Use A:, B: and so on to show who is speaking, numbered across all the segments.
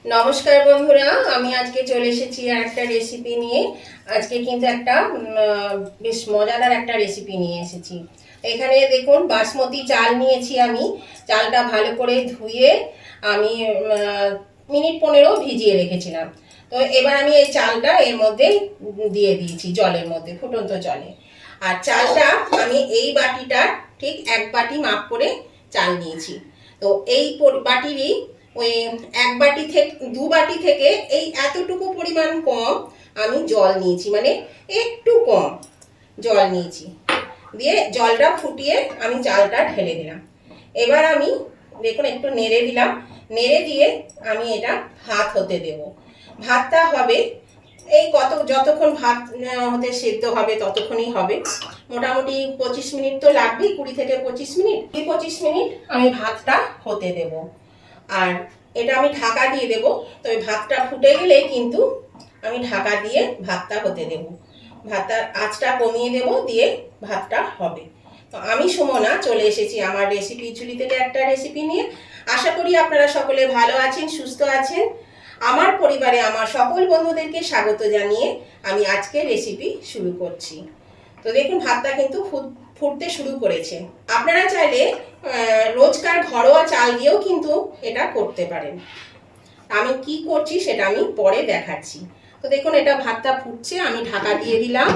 A: নমস্কার বন্ধুরা, আমি আজকে চলে এসেছি আর একটা রেসিপি নিয়ে। আজকে কিন্তু একটা বেশ মজাদার একটা রেসিপি নিয়ে এসেছি। এখানে দেখুন, বাসমতি চাল নিয়েছি আমি। চালটা ভালো করে ধুয়ে আমি মিনিট 15 ভিজিয়ে রেখেছিলাম। তো এবার আমি এই চালটা এর মধ্যে দিয়ে দিয়েছি, জলের মধ্যে, ফুটন্ত জলে। আর চালটা আমি এই বাটিটা ঠিক 1 বাটি মাপ করে চাল নিয়েছি। তো এই বাটিরই ওই 1 বাটি থেকে 2 বাটি থেকে এই এতটুকু পরিমাণ কম আমি জল নিয়েছি, মানে একটু কম জল নিয়েছি। দিয়ে জলটা ফুটিয়ে আমি চালটা ঢেলে দিলাম। এবার আমি দেখুন একটু নেড়ে দিলাম। নেড়ে দিয়ে আমি এটা ভাত হতে দেব। ভাতটা হবে এই যতক্ষণ ভাত হতে সেদ্ধ হবে ততক্ষণই হবে। মোটামুটি 25 মিনিট তো লাগবেই, 20 থেকে 25 মিনিট। 25 মিনিট আমি ভাতটা হতে দেব। আর এটা আমি ঢাকা দিয়ে দেব। তো ওই ভাতটা ফুটে গেলে কিন্তু আমি ঢাকা দিয়ে ভাতটা হতে দেব। ভাতটার আঁচটা কমিয়ে দেব, দিয়ে ভাতটা হবে। তো আমি সুমনা চলে এসেছি আমার রেসিপি ঝুলি থেকে একটা রেসিপি নিয়ে। আশা করি আপনারা সকলে ভালো আছেন, সুস্থ আছেন। আমার পরিবারে আমার সকল বন্ধুদেরকে স্বাগত জানিয়ে আমি আজকে রেসিপি শুরু করছি। তো দেখুন, ভাতটা কিন্তু ফুটতে শুরু করেছে। আপনারা চাইলে রোজকার ঘরোয়া চাল দিয়েও কিন্তু এটা করতে পারেন। আমি কি করছি সেটা আমি পরে দেখাচ্ছি। তো দেখুন, এটা ভাতটা ফুটছে, আমি ঢাকা দিয়ে দিলাম।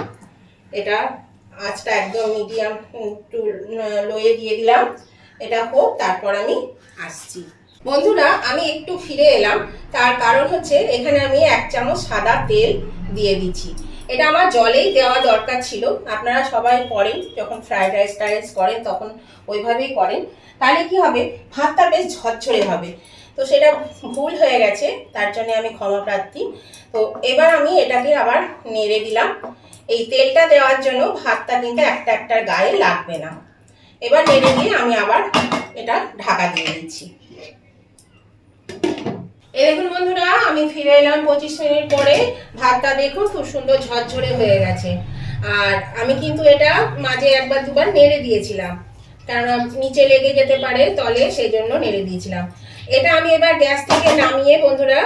A: এটা আঁচটা একদম মিডিয়াম টু লোয়ে দিয়ে দিলাম। এটা হোক, তারপর আমি আসছি। বন্ধুরা, আমি একটু ফিরে এলাম। তার কারণ হচ্ছে এখানে আমি 1 চামচ সাদা তেল দিয়ে দিচ্ছি। এটা আমার জলেই দেওয়া দরকার ছিল। আপনারা সবাই করেন, যখন ফ্রাইড রাইস করেন তখন ওইভাবেই করেন। তাহলে কি হবে, ভাতটা বেশ ঝরঝরে হবে। তো সেটা ভুল হয়ে গেছে, তার জন্য আমি ক্ষমা প্রার্থী। তো এবার আমি এটাকে আবার নেড়ে দিলাম। এই তেলটা দেওয়ার জন্য ভাতটা কিন্তু একটার গায়ে লাগবে না। এবার নেড়ে দিয়ে আমি আবার এটা ঢাকা দিয়ে দিচ্ছি। এই দেখুন বন্ধুরা, আমি ফিরে এলাম 25 মিনিট পরে। ভাতটা দেখুন খুব সুন্দর ঝরঝরে হয়ে গেছে। আর আমি কিন্তু এটা মাঝে 1 বার 2 বার নেড়ে দিয়েছিলাম, কারণ নিচে লেগে যেতে পারে তলে, সেই জন্য নেড়ে দিয়েছিলাম। এটা আমি এবার গ্যাস থেকে নামিয়ে বন্ধুরা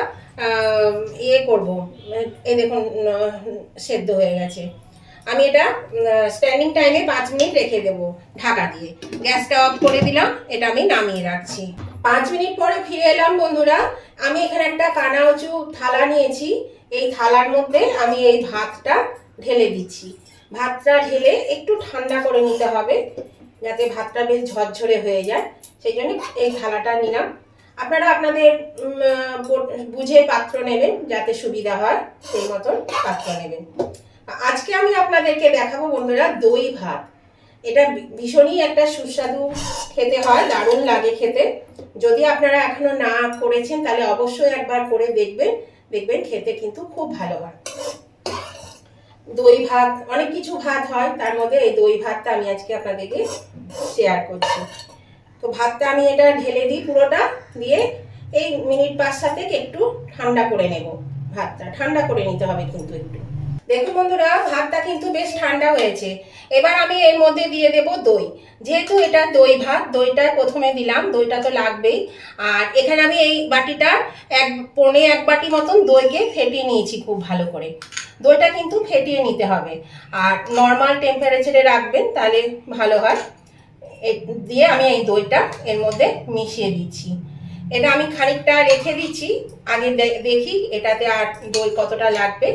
A: করব। এই দেখুন সেদ্ধ হয়ে গেছে। আমি এটা স্ট্যান্ডিং টাইমে 5 মিনিট রেখে দেবো ঢাকা দিয়ে। গ্যাসটা অফ করে দিলাম, এটা আমি নামিয়ে রাখছি। 5 মিনিট পরে ফিরে এলাম বন্ধুরা। আমি এখানে একটা কানা উঁচু থালা নিয়েছি। এই থালার মধ্যে আমি এই ভাতটা ঢেলে দিচ্ছি। ভাতটা ঢেলে একটু ঠান্ডা করে নিতে হবে, যাতে ভাতটা বেশ ঝরঝরে হয়ে যায়। সেই জন্য এই থালাটা নিলাম। আপনারা আপনাদের বুঝে পাত্র নেবেন, যাতে সুবিধা হয় সেই মতন পাত্র নেবেন। আজকে আমি আপনাদেরকে দেখাবো বন্ধুরা দই ভাত। এটা ভীষণই একটা সুস্বাদু খেতে হয়, দারুণ লাগে খেতে। যদি আপনারা এখনো না করেছেন তাহলে অবশ্যই একবার করে দেখবেন, দেখবেন খেতে কিন্তু খুব ভালো হয়। দই ভাত, অনেক কিছু ভাত হয়, তার মধ্যে এই দই ভাতটা আমি আজকে আপনাদেরকে শেয়ার করছি। তো ভাতটা আমি এটা ঢেলে দিই পুরোটা, দিয়ে এই মিনিট 5-7 একটু ঠান্ডা করে নেব। ভাতটা ঠান্ডা করে নিতে হবে কিন্তু একটু। দেখুন বন্ধুরা, ভাতটা কিন্তু বেশ ঠান্ডা হয়েছে। এবার আমি এর মধ্যে দিয়ে দেব দই। যেহেতু এটা দই ভাত, দইটা প্রথমে দিলাম, দইটা তো লাগবেই। আর এখানে আমি এই বাটিটা 1 বাটি মতন দইকে ফেটিয়ে নিয়েছি খুব ভালো করে। দইটা কিন্তু ফেটিয়ে নিতে হবে, আর নর্মাল টেম্পারেচারে রাখবেন, তাহলে ভালো হয়। দিয়ে আমি এই দইটা এর মধ্যে মিশিয়ে দিচ্ছি। এটা আমি খানিকটা রেখে দিচ্ছি, আগে দেখি এটাতে আর দই কতটা লাগবে।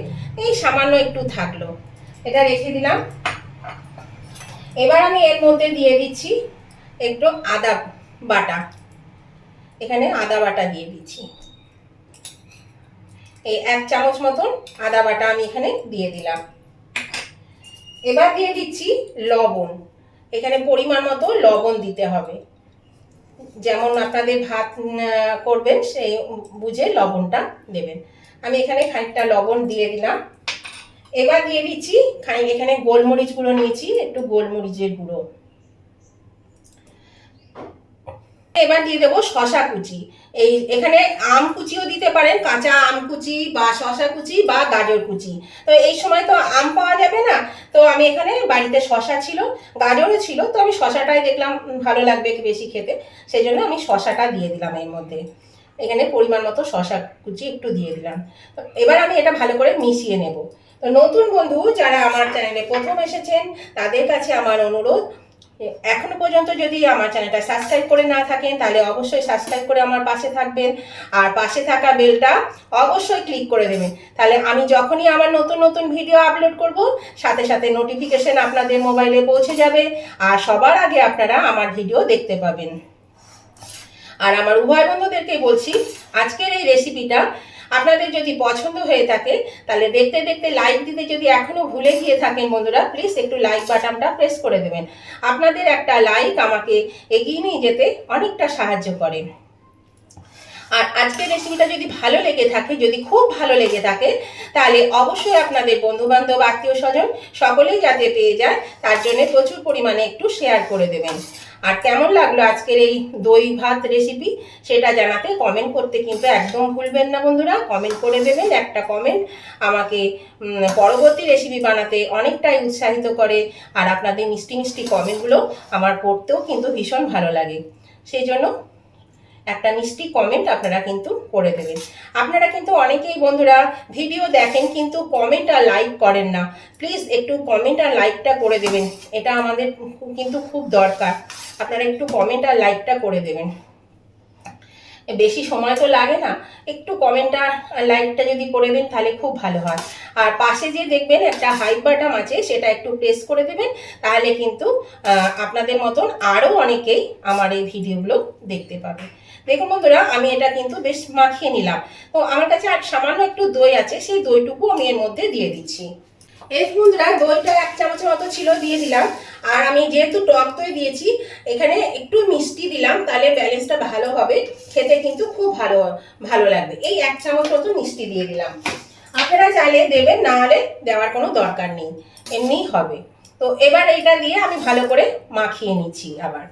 A: এই সামান্য একটু থাকলো, এটা রেখে দিলাম। এবার আমি এর মধ্যে দিয়ে দিচ্ছি একটু আদা বাটা। এখানে আদা বাটা দিয়ে দিচ্ছি, এই 1 চামচ মতন আদা বাটা আমি এখানে দিয়ে দিলাম। এবার দিয়ে দিচ্ছি লবণ। এখানে পরিমাণ মতো লবণ দিতে হবে, যেমন আপনাদের ভাত করবেন সেই বুঝে লবণটা দেবেন। আমি এখানে খানিকটা লবণ দিয়ে দিলাম। এবার দিয়ে দিচ্ছি এখানে গোলমরিচ গুঁড়ো নিয়েছি, একটু গোলমরিচের গুঁড়ো। এবার দিয়ে দেবো শশা কুচি। এখানে আম কুচিও দিতে পারেন, কাঁচা আম কুচি বা শশা কুচি বা গাজর কুচি। তো এই সময় তো আম পাওয়া যাবে না, তো আমি এখানে বাড়িতে শশা ছিল, গাজরও ছিল, তো আমি শশাটাই দেখলাম ভালো লাগবে বেশি খেতে, সেই জন্য আমি শশাটা দিয়ে দিলাম এর মধ্যে। এখানে পরিমাণ মতো শসা কুচি একটু দিয়ে দিলাম। তো এবার আমি এটা ভালো করে মিশিয়ে নেব। তো নতুন বন্ধু যারা আমার চ্যানেলে প্রথম এসেছেন তাদের কাছে আমার অনুরোধ, এখনো পর্যন্ত যদি আমার চ্যানেলটা সাবস্ক্রাইব করে না থাকেন তাহলে অবশ্যই সাবস্ক্রাইব করে আমার পাশে থাকবেন, আর পাশে থাকা বেলটা অবশ্যই ক্লিক করে দেবেন। তাহলে আমি যখনই আমার নতুন নতুন ভিডিও আপলোড করব সাথে সাথে নোটিফিকেশন আপনাদের মোবাইলে পৌঁছে যাবে, আর সবার আগে আপনারা আমার ভিডিও দেখতে পাবেন। আর আমার উভয় বন্ধুদেরকে বলছি, আজকের এই রেসিপিটা আপনাদের যদি পছন্দ হয়ে থাকে তাহলে দেখতে দেখতে লাইক দিতে যদি এখনো ভুলে গিয়ে থাকেন বন্ধুরা, প্লিজ একটু লাইক বাটনটা প্রেস করে দেবেন। আপনাদের একটা লাইক আমাকে এগিয়ে নিয়ে যেতে অনেকটা সাহায্য করে। আর আজকের রেসিপিটা যদি ভালো লেগে থাকে, যদি খুব ভালো লেগে থাকে, তাহলে অবশ্যই আপনাদের বন্ধুবান্ধব আত্মীয় স্বজন সকলেই যাতে পেয়ে যায় তার জন্য প্রচুর পরিমাণে একটু শেয়ার করে দেবেন। আর কেমন লাগলো আজকের এই দই ভাত রেসিপি সেটা জানাতে কমেন্ট করতে কিন্তু একদম ভুলবেন না বন্ধুরা। কমেন্ট করে দেবেন, একটা কমেন্ট আমাকে পরবর্তী রেসিপি বানাতে অনেকটাই উৎসাহিত করে। আর আপনাদের মিষ্টি মিষ্টি কমেন্টগুলো আমার পড়তেও কিন্তু ভীষণ ভালো লাগে, সেই জন্য একটা মিষ্টি কমেন্ট আপনারা কিন্তু করে দেবেন। আপনারা কিন্তু অনেকেই বন্ধুরা ভিডিও দেখেন কিন্তু কমেন্ট আর লাইক করেন না, প্লিজ একটু কমেন্ট আর লাইকটা করে দেবেন, এটা আমাদের কিন্তু খুব দরকার। আপনারা একটু কমেন্ট আর লাইকটা করে দেবেন, বেশি সময় তো লাগে না, একটু কমেন্ট আর লাইকটা যদি করে দেন তাহলে খুব ভালো হয়। আর পাশে যে দেখবেন একটা হাইপ বাটন আছে সেটা একটু প্রেস করে দেবেন, তাহলে কিন্তু আপনাদের মতন আরও অনেকেই আমার এই ভিডিওগুলো দেখতে পাবে। দেখুন বন্ধুরা, আমি এটা কিন্তু বেশ মাখিয়ে নিলাম। তো আমার কাছে আর সামান্য একটু দই আছে, সেই দইটুকু আমি এর মধ্যে দিয়ে দিচ্ছি। এই বন্ধুরা, দইটা 1 চামচের মতো ছিল, দিয়ে দিলাম। আর আমি যেহেতু টক দই দিয়েছি এখানে একটু মিষ্টি দিলাম, তাহলে ব্যালেন্সটা ভালো হবে, খেতে কিন্তু খুব ভালো লাগবে। এই 1 চামচ মতো মিষ্টি দিয়ে দিলাম। আপনারা চাইলে দেবেন, না হলে দেওয়ার কোনো দরকার নেই, এমনিই হবে। তো এবার এটা দিয়ে আমি ভালো করে মাখিয়ে নিচ্ছি আবার।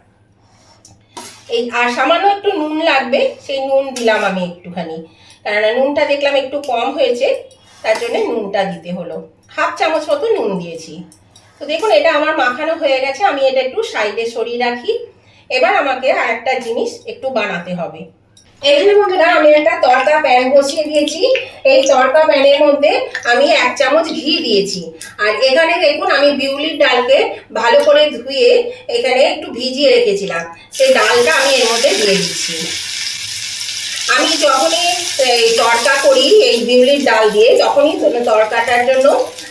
A: এই আর সামান্য একটু নুন লাগবে, সেই নুন দিলাম আমি একটুখানি, কেননা নুনটা দেখলাম একটু কম হয়েছে, তার জন্য নুনটা দিতে হলো। 1/2 চামচ মতো নুন দিয়েছি। তো দেখুন এটা আমার মাখানো হয়ে গেছে, আমি এটা একটু সাইডে সরিয়ে রাখি। এবার আমাকে আরেকটা জিনিস একটু বানাতে হবে। এখানে বন্ধুরা আমি একটা তড়কা প্যান বসিয়ে দিয়েছি। এই তড়কা প্যানের মধ্যে আমি 1 চামচ ঘি দিয়েছি। আর এখানে দেখুন আমি বিউলির ডালকে ভালো করে ধুয়ে এখানে একটু ভিজিয়ে রেখেছিলাম, সেই ডালটা আমি এর মধ্যে দিয়ে দিচ্ছি। আমি যখনই তড়কা করি এই বিউলির ডাল দিয়ে, তখনই তড়কাটার জন্য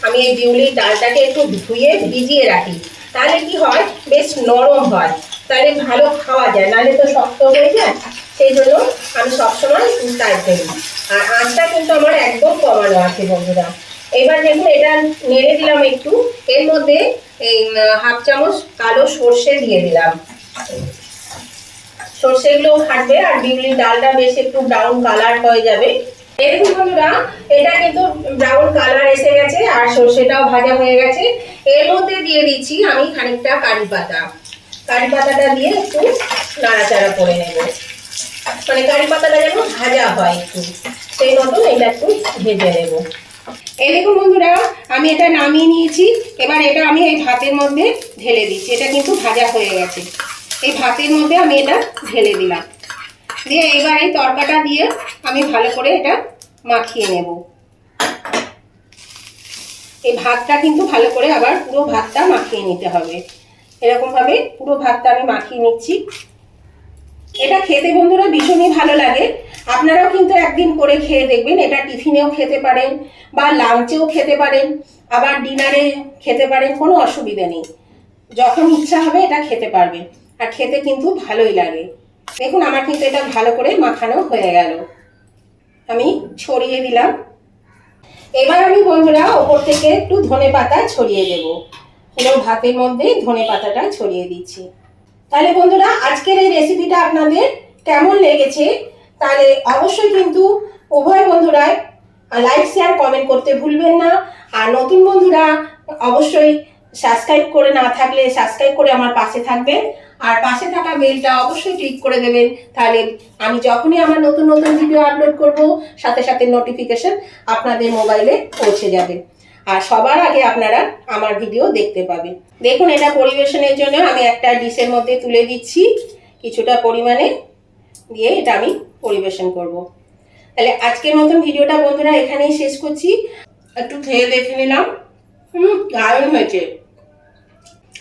A: আমি এই বিউলির ডালটাকে একটু ধুয়ে ভিজিয়ে রাখি, তাহলে কি হয় বেশ নরম হয়, তাহলে ভালো খাওয়া যায়, নাহলে তো শক্ত হয়ে যায়। সেই জন্য আমি সবসময় তাই করি। আর আঁচটা কিন্তু আমার একদম কমানো আছে বন্ধুরা। এবার দেখুন এটা নেড়ে দিলাম একটু, এর মধ্যে এই 1/2 চামচ কালো সর্ষে দিয়ে দিলাম। সর্ষেগুলো ফাটবে আর বিউলির ডালটা বেশ একটু ব্রাউন কালার হয়ে যাবে। দেখুন বন্ধুরা, এটা কিন্তু ব্রাউন কালার এসে গেছে আর সর্ষেটাও ভাজা হয়ে গেছে। এর মধ্যে দিয়ে দিচ্ছি আমি খানিকটা কারি পাতা। কারি পাতাটা দিয়ে একটু নাড়াচাড়া করে নেব, মানে কারি পাতাটা যেন ভাজা হয় একটু, সেই মতন এটা একটু ভেজে নেব। এই দেখুন বন্ধুরা, আমি এটা নামিয়ে নিয়েছি। এবার এটা আমি এই ভাতের মধ্যে ঢেলে দিচ্ছি, এটা কিন্তু ভাজা হয়ে গেছে। এই ভাতের মধ্যে আমি এটা ঢেলে দিলাম, দিয়ে এবার এই তড়কাটা দিয়ে আমি ভালো করে এটা মাখিয়ে নেব। এই ভাতটা কিন্তু ভালো করে আবার পুরো ভাতটা মাখিয়ে নিতে হবে, এরকম ভাবে পুরো ভাতটা আমি মাখিয়ে নিচ্ছি। এটা খেতে বন্ধুরা ভীষণই ভালো লাগে, আপনারাও কিন্তু একদিন করে খেয়ে দেখবেন। এটা টিফিনেও খেতে পারেন বা লাঞ্চেও খেতে পারেন, আবার ডিনারে খেতে পারেন, কোনো অসুবিধা নেই, যখন ইচ্ছা হবে এটা খেতে পারবেন। আর খেতে কিন্তু ভালোই লাগে। দেখুন আমার কিন্তু এটা ভালো করে মাখানো হয়ে গেল, আমি ছড়িয়ে দিলাম। এবার আমি বন্ধুরা ওপর থেকে একটু ধনেপাতা ছড়িয়ে দেব, পুরো ভাতের মধ্যে ধনেপাতাটা ছড়িয়ে দিচ্ছি। তাহলে বন্ধুরা আজকের এই রেসিপিটা আপনাদের কেমন লেগেছে, তাহলে অবশ্যই কিন্তু উভয় বন্ধুরাই লাইক শেয়ার কমেন্ট করতে ভুলবেন না। আর নতুন বন্ধুরা অবশ্যই সাবস্ক্রাইব করে না থাকলে সাবস্ক্রাইব করে আমার পাশে থাকবেন, আর পাশে থাকা বেলটা অবশ্যই ক্লিক করে দেবেন, তাহলে আমি যখনই আমার নতুন নতুন ভিডিও আপলোড করব সাথে সাথে নোটিফিকেশন আপনাদের মোবাইলে পৌঁছে যাবে, আর সবার আগে আপনারা আমার ভিডিও দেখতে পাবেন। দেখুন এটা পরিবেশনের জন্য আমি একটা ডিশের মধ্যে তুলে দিচ্ছি কিছুটা পরিমাণে। দিয়ে এটা আমি পরিবেশন করব। তাহলে আজকের মতন ভিডিওটা বন্ধুরা এখানেই শেষ করছি। একটু খেয়ে দেখে নিলাম, দারুণ হয়েছে।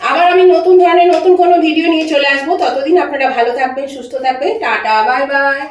A: আবার আমি নতুন ধরনের নতুন কোনো ভিডিও নিয়ে চলে আসবো। ততদিন আপনারা ভালো থাকবেন, সুস্থ থাকবেন। Tata, bye bye.